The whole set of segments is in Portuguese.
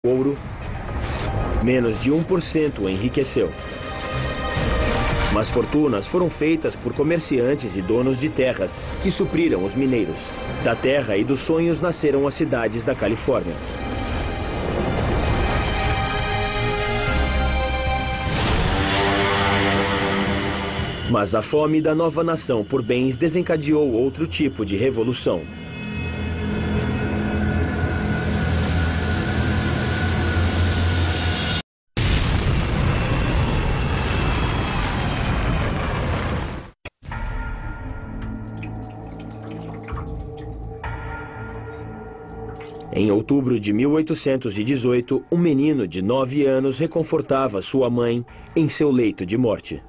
ouro, menos de 1% o enriqueceu. Mas fortunas foram feitas por comerciantes e donos de terras que supriram os mineiros. Da terra e dos sonhos nasceram as cidades da Califórnia. Mas a fome da nova nação por bens desencadeou outro tipo de revolução. Em outubro de 1818, um menino de 9 anos reconfortava sua mãe em seu leito de morte.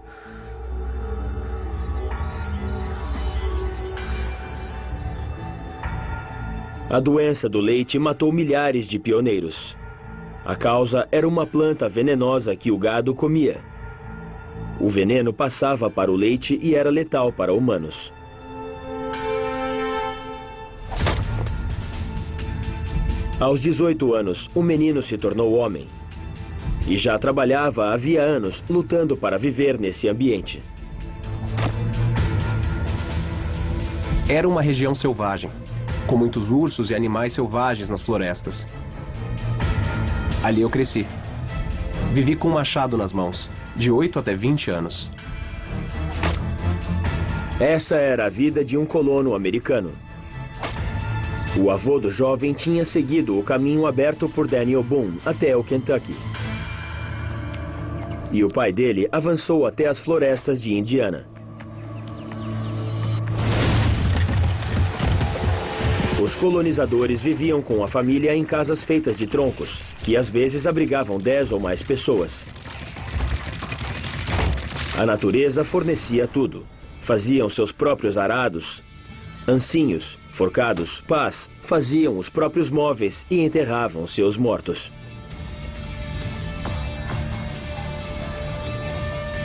A doença do leite matou milhares de pioneiros. A causa era uma planta venenosa que o gado comia. O veneno passava para o leite e era letal para humanos. Aos 18 anos, o menino se tornou homem. E já trabalhava havia anos lutando para viver nesse ambiente. Era uma região selvagem, com muitos ursos e animais selvagens nas florestas. Ali eu cresci. Vivi com um machado nas mãos, de 8 até 20 anos. Essa era a vida de um colono americano. O avô do jovem tinha seguido o caminho aberto por Daniel Boone até o Kentucky. E o pai dele avançou até as florestas de Indiana. Os colonizadores viviam com a família em casas feitas de troncos, que às vezes abrigavam 10 ou mais pessoas. A natureza fornecia tudo. Faziam seus próprios arados, ancinhos, forcados, pás, faziam os próprios móveis e enterravam seus mortos.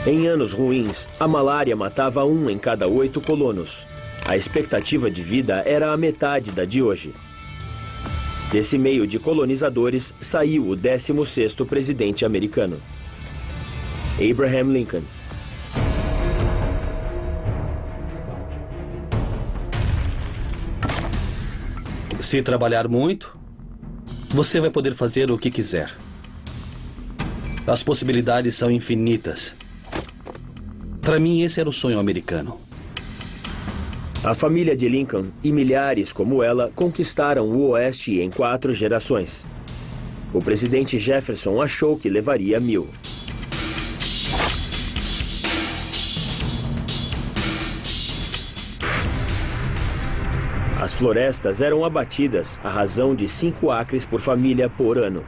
Em anos ruins, a malária matava 1 em cada 8 colonos. A expectativa de vida era a metade da de hoje. Desse meio de colonizadores saiu o 16º presidente americano, Abraham Lincoln. Se trabalhar muito, você vai poder fazer o que quiser. As possibilidades são infinitas. Para mim, esse era o sonho americano. A família de Lincoln e milhares como ela conquistaram o Oeste em 4 gerações. O presidente Jefferson achou que levaria 1000. As florestas eram abatidas à razão de 5 acres por família por ano.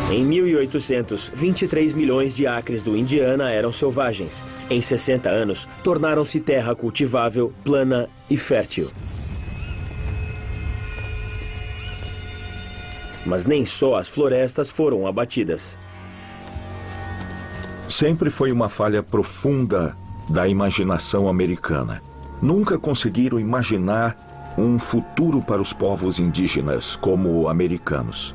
Em 1800, 23 milhões de acres do Indiana eram selvagens. Em 60 anos, tornaram-se terra cultivável, plana e fértil. Mas nem só as florestas foram abatidas. Sempre foi uma falha profunda da imaginação americana. Nunca conseguiram imaginar um futuro para os povos indígenas como americanos.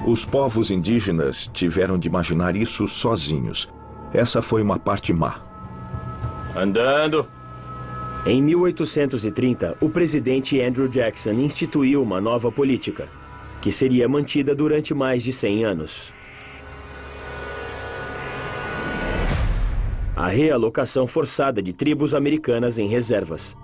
Os povos indígenas tiveram de imaginar isso sozinhos. Essa foi uma parte má. Andando. Em 1830, o presidente Andrew Jackson instituiu uma nova política, que seria mantida durante mais de 100 anos. A realocação forçada de tribos americanas em reservas.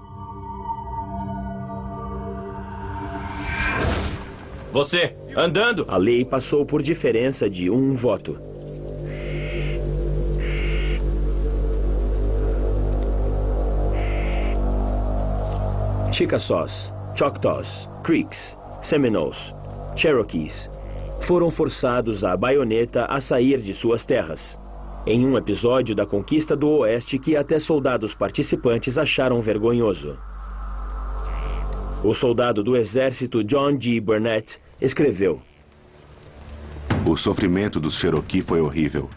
Você, andando! A lei passou por diferença de 1 voto. Chickasaws, Choctaws, Creeks, Seminoles, Cherokees foram forçados à baioneta a sair de suas terras, em um episódio da conquista do Oeste que até soldados participantes acharam vergonhoso. O soldado do exército John G. Burnett escreveu: O sofrimento dos Cherokee foi horrível.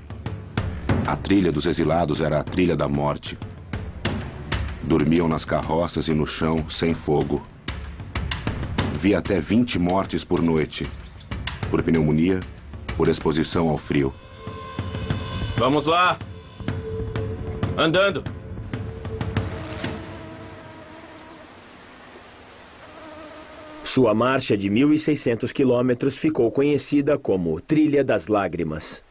A trilha dos exilados era a trilha da morte. Dormiam nas carroças e no chão, sem fogo. Vi até 20 mortes por noite. Por pneumonia, por exposição ao frio. Vamos lá! Andando! Sua marcha de 1.600 quilômetros ficou conhecida como Trilha das Lágrimas.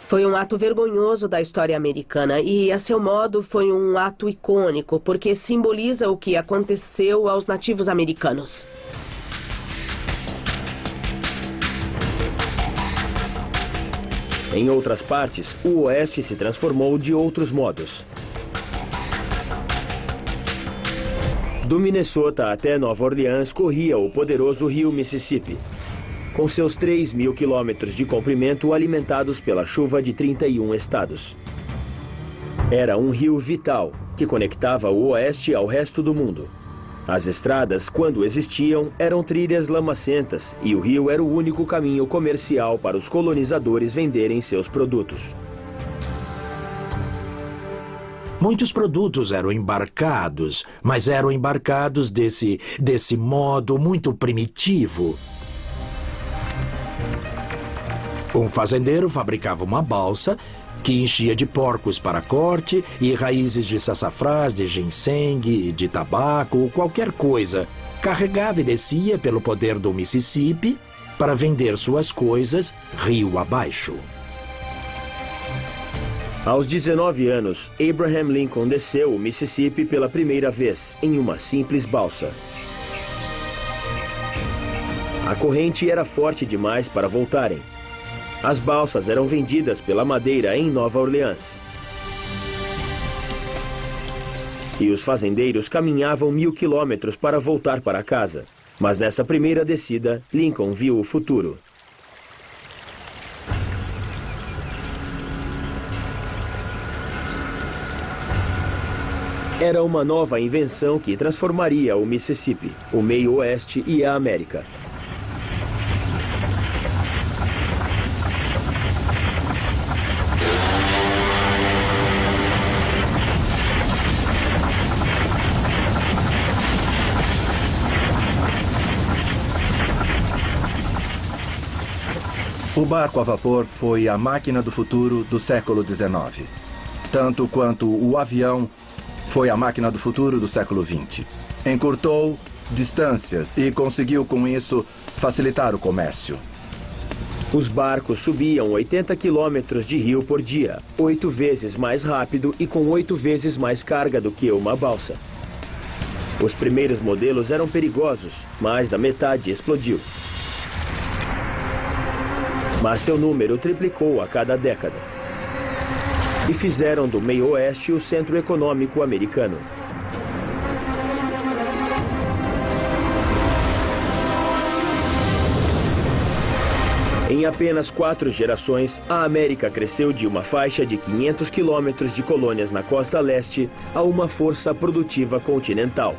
Foi um ato vergonhoso da história americana e, a seu modo, foi um ato icônico, porque simboliza o que aconteceu aos nativos americanos. Em outras partes, o Oeste se transformou de outros modos. Do Minnesota até Nova Orleans corria o poderoso rio Mississippi, com seus 3.000 quilômetros de comprimento alimentados pela chuva de 31 estados. Era um rio vital que conectava o Oeste ao resto do mundo. As estradas, quando existiam, eram trilhas lamacentas e o rio era o único caminho comercial para os colonizadores venderem seus produtos. Muitos produtos eram embarcados, mas eram embarcados desse modo muito primitivo. Um fazendeiro fabricava uma balsa que enchia de porcos para corte e raízes de sassafrás, de ginseng, de tabaco, qualquer coisa. Carregava e descia pelo poder do Mississippi para vender suas coisas rio abaixo. Aos 19 anos, Abraham Lincoln desceu o Mississippi pela primeira vez em uma simples balsa. A corrente era forte demais para voltarem. As balsas eram vendidas pela madeira em Nova Orleans. E os fazendeiros caminhavam 1.000 quilômetros para voltar para casa. Mas nessa primeira descida, Lincoln viu o futuro. Era uma nova invenção que transformaria o Mississippi, o meio oeste e a América. O barco a vapor foi a máquina do futuro do século XIX, tanto quanto o avião foi a máquina do futuro do século XX. Encurtou distâncias e conseguiu, com isso, facilitar o comércio. Os barcos subiam 80 quilômetros de rio por dia, 8 vezes mais rápido e com 8 vezes mais carga do que uma balsa. Os primeiros modelos eram perigosos, mais da metade explodiu. Mas seu número triplicou a cada década. E fizeram do meio oeste o centro econômico americano. Em apenas 4 gerações, a América cresceu de uma faixa de 500 quilômetros de colônias na costa leste a uma força produtiva continental.